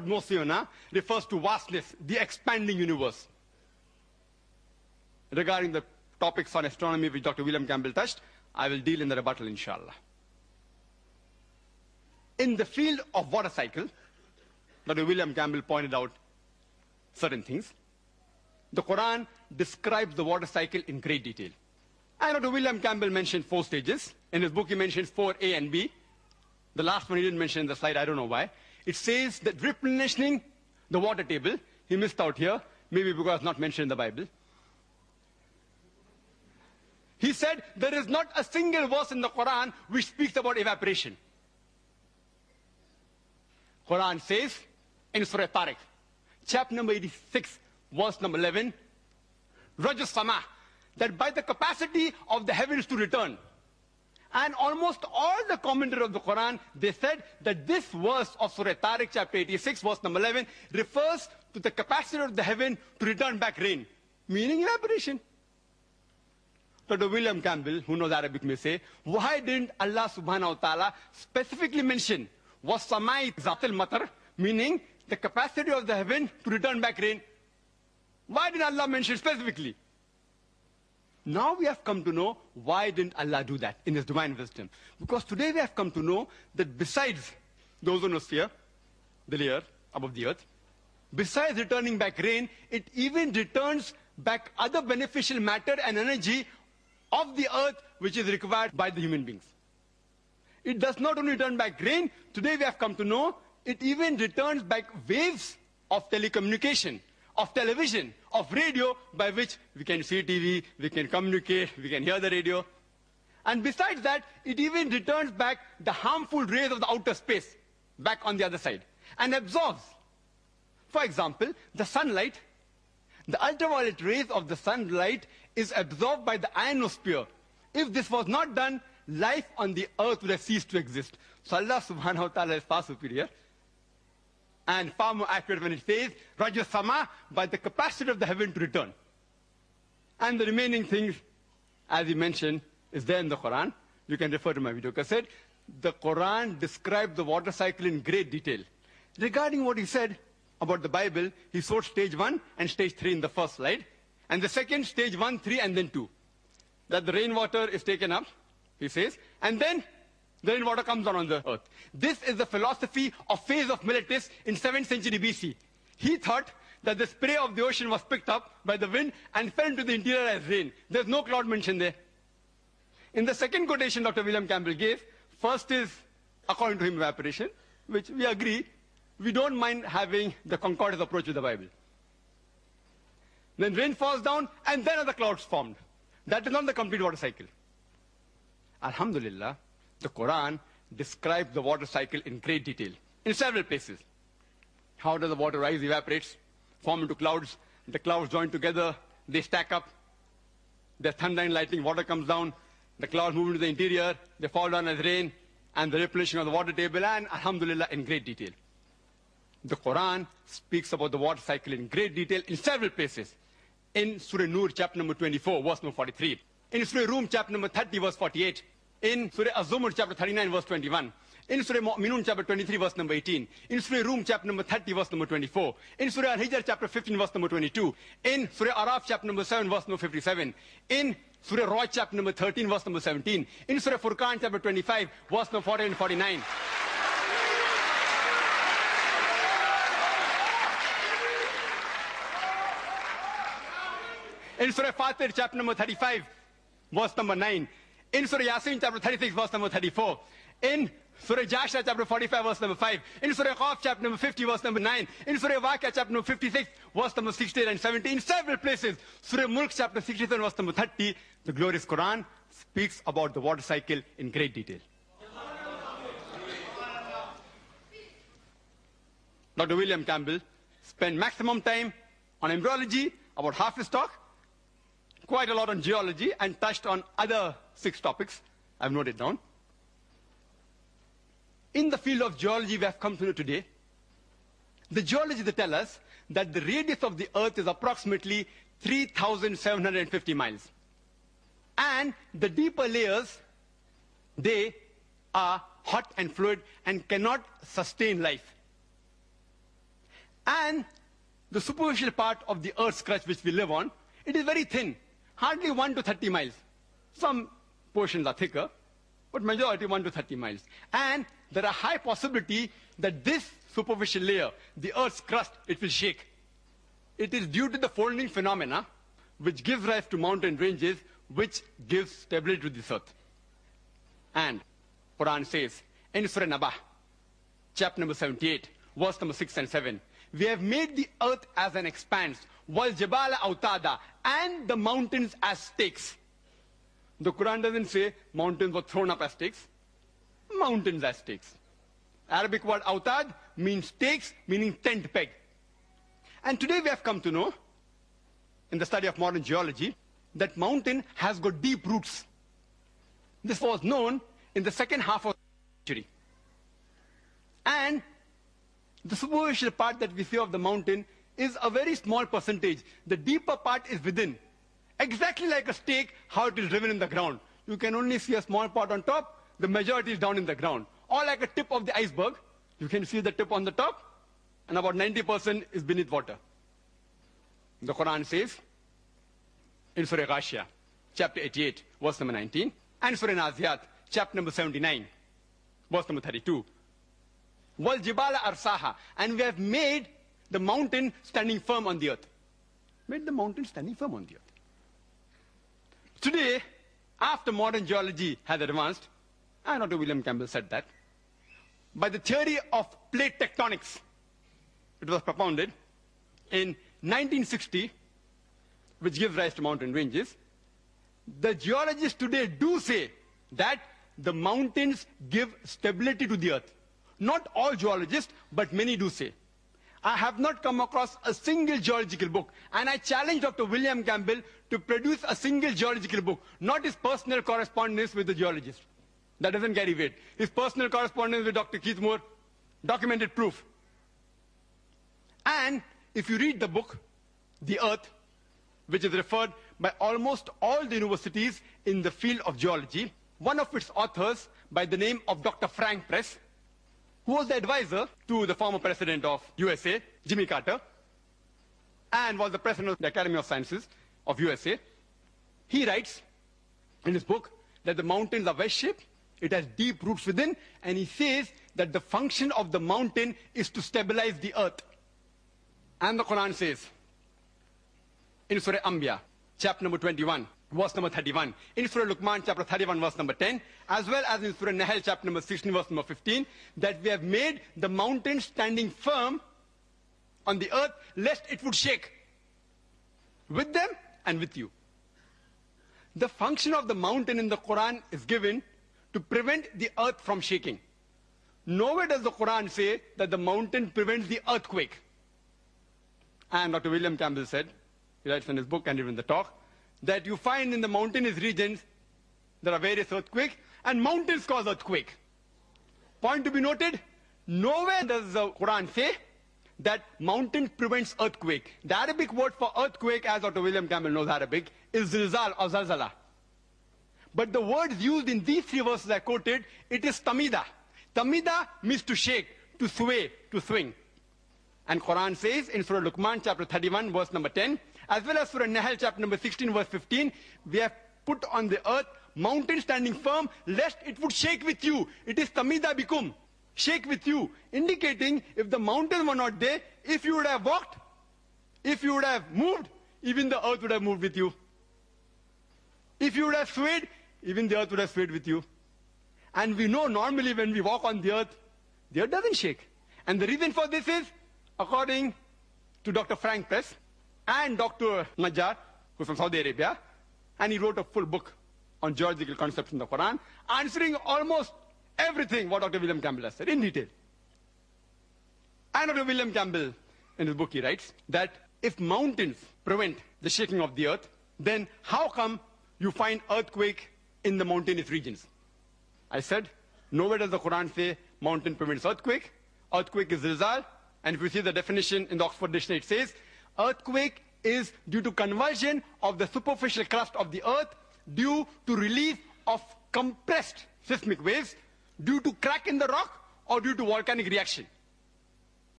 Mosiona refers to vastness, the expanding universe. Regarding the topics on astronomy which Dr. William Campbell touched, I will deal in the rebuttal, inshallah. In the field of water cycle, Dr. William Campbell pointed out certain things. The Quran describes the water cycle in great detail. And Dr. William Campbell mentioned 4 stages. In his book, he mentions 4A and B. The last one he didn't mention in the slide, I don't know why. It says that replenishing the water table, he missed out here, maybe because it's not mentioned in the Bible. He said there is not a single verse in the Quran which speaks about evaporation. Quran says in Surah Tariq, chapter number 86, verse number 11, Rajas Sama, that by the capacity of the heavens to return. And almost all the commentators of the Quran, they said that this verse of Surah Tariq, chapter 86, verse number 11, refers to the capacity of the heaven to return back rain, meaning evaporation. Dr. William Campbell, who knows Arabic, may say, why didn't Allah subhanahu wa ta'ala specifically mention وَالسَّمَاءِ ذَاتِ الْمَطَرِ, meaning the capacity of the heaven to return back rain? Why didn't Allah mention specifically? Now we have come to know why didn't Allah do that in His divine wisdom. Because today we have come to know that besides the ozonosphere, the layer above the earth, besides returning back rain, it even returns back other beneficial matter and energy of the earth which is required by the human beings. It does not only return back rain, today we have come to know it even returns back waves of telecommunication, of television, of radio, by which we can see TV, we can communicate, we can hear the radio. And besides that, it even returns back the harmful rays of the outer space, back on the other side, and absorbs. For example, the sunlight, the ultraviolet rays of the sunlight is absorbed by the ionosphere. If this was not done, life on the earth would have ceased to exist. So Allah subhanahu wa ta'ala is far superior and far more accurate when it says, Raja Sama, by the capacity of the heaven to return. And the remaining things, as he mentioned, is there in the Quran. You can refer to my video cassette. The Quran describes the water cycle in great detail. Regarding what he said about the Bible, he showed stage 1 and stage 3 in the first slide. And the second, stage 1, 3, and then 2. That the rainwater is taken up, he says, and then the rainwater comes down on the earth. This is the philosophy of Phase of Miletus in 7th century BC. He thought that the spray of the ocean was picked up by the wind and fell into the interior as rain. There's no cloud mentioned there. In the second quotation Dr. William Campbell gave, first is, according to him, evaporation, which we agree, we don't mind having the concordance approach with the Bible. Then rain falls down, and then other clouds formed. That is not the complete water cycle. Alhamdulillah, the Quran describes the water cycle in great detail, in several places. How does the water rise, evaporates, form into clouds, the clouds join together, they stack up, there's thunder and lightning, water comes down, the clouds move into the interior, they fall down as rain, and the replenishing of the water table, and Alhamdulillah, in great detail. The Quran speaks about the water cycle in great detail in several places. In Surah Nur, chapter number 24, verse number 43. In Surah Rum, chapter number 30, verse 48. In Surah Az-Zumur, chapter 39, verse 21. In Surah Mu'minun, chapter 23, verse number 18. In Surah Rum, chapter number 30, verse number 24. In Surah Al-Hijr, chapter 15, verse number 22. In Surah Araf, chapter number 7, verse number 57. In Surah Ra'd, chapter number 13, verse number 17. In Surah Furqan, chapter 25, verse number 40 and 49. In Surah Fatir, chapter number 35, verse number 9. In Surah Yasin, chapter 36, verse number 34. In Surah Jasha, chapter 45, verse number 5. In Surah Qaf, chapter number 50, verse number 9. In Surah Waqia, chapter number 56, verse number 16 and 17. In several places, Surah Mulk, chapter 67, verse number 30, the glorious Quran speaks about the water cycle in great detail. Dr. William Campbell spent maximum time on embryology, about half his talk, quite a lot on geology, and touched on other 6 topics. I've noted down. In the field of geology, we have come to know today, the geologists they tell us that the radius of the earth is approximately 3,750 miles. And the deeper layers, they are hot and fluid and cannot sustain life. And the superficial part of the Earth's crust which we live on, it is very thin, hardly 1 to 30 miles. Some portions are thicker, but majority 1 to 30 miles. And there are high possibility that this superficial layer, the Earth's crust, it will shake. It is due to the folding phenomena which gives rise to mountain ranges, which gives stability to this earth. And Quran says in Surah Nabah, chapter number 78, verse number 6 and 7, we have made the earth as an expanse, wal jabala autada, and the mountains as stakes. The Quran doesn't say mountains were thrown up as stakes. Mountains as stakes. Arabic word autad means stakes, meaning tent peg. And today we have come to know, in the study of modern geology, that mountain has got deep roots. This was known in the second half of the century. And the superficial part that we see of the mountain is a very small percentage. The deeper part is within. Exactly like a stake, how it is driven in the ground. You can only see a small part on top, the majority is down in the ground. Or like a tip of the iceberg, you can see the tip on the top, and about 90% is beneath water. The Quran says, in Surah Ghashiyah, chapter 88, verse number 19, and Surah Naziyat, chapter number 79, verse number 32, Wal jibala arsaha, and we have made the mountain standing firm on the earth. Made the mountain standing firm on the earth. Today, after modern geology has advanced, and Dr. William Campbell said that, by the theory of plate tectonics, it was propounded in 1960, which gives rise to mountain ranges. The geologists today do say that the mountains give stability to the earth. Not all geologists, but many do say. I have not come across a single geological book, and I challenge Dr. William Campbell to produce a single geological book, not his personal correspondence with the geologist. That doesn't carry weight. His personal correspondence with Dr. Keith Moore, documented proof. And if you read the book, The Earth, which is referred by almost all the universities in the field of geology, one of its authors by the name of Dr. Frank Press, who was the advisor to the former president of USA, Jimmy Carter, and was the president of the Academy of Sciences of USA, he writes in his book that the mountains are wedge-shaped, it has deep roots within, and he says that the function of the mountain is to stabilize the earth. And the Quran says, in Surah Anbiya, chapter number 21, verse number 31, in Surah Luqman, chapter 31, verse number 10, as well as in Surah Nahl, chapter number 16, verse number 15, that we have made the mountain standing firm on the earth, lest it would shake with them and with you. The function of the mountain in the Quran is given to prevent the earth from shaking. Nowhere does the Quran say that the mountain prevents the earthquake. And Dr. William Campbell said, he writes in his book and even in the talk, that you find in the mountainous regions, there are various earthquakes, and mountains cause earthquake. Point to be noted, nowhere does the Quran say that mountain prevents earthquake. The Arabic word for earthquake, as Dr. William Campbell knows Arabic, is zilzal or zalzala. But the words used in these three verses I quoted, it is tamida. Tamida means to shake, to sway, to swing. And Quran says in Surah Luqman, chapter 31, verse number 10, as well as Surah Nahl, chapter number 16, verse 15, we have put on the earth mountain standing firm, lest it would shake with you. It is tamida bikum, shake with you, indicating if the mountains were not there, if you would have walked, if you would have moved, even the earth would have moved with you. If you would have swayed, even the earth would have swayed with you. And we know normally when we walk on the earth doesn't shake. And the reason for this is, according to Dr. Frank Press and Dr. Najjar, who's from Saudi Arabia, and he wrote a full book on geological concepts in the Quran, answering almost everything what Dr. William Campbell has said in detail. And Dr. William Campbell, in his book, he writes that if mountains prevent the shaking of the earth, then how come you find earthquake in the mountainous regions? I said, nowhere does the Quran say mountain prevents earthquake. Earthquake is zilzal. And if you see the definition in the Oxford Dictionary, it says, earthquake is due to conversion of the superficial crust of the earth due to release of compressed seismic waves, due to crack in the rock, or due to volcanic reaction.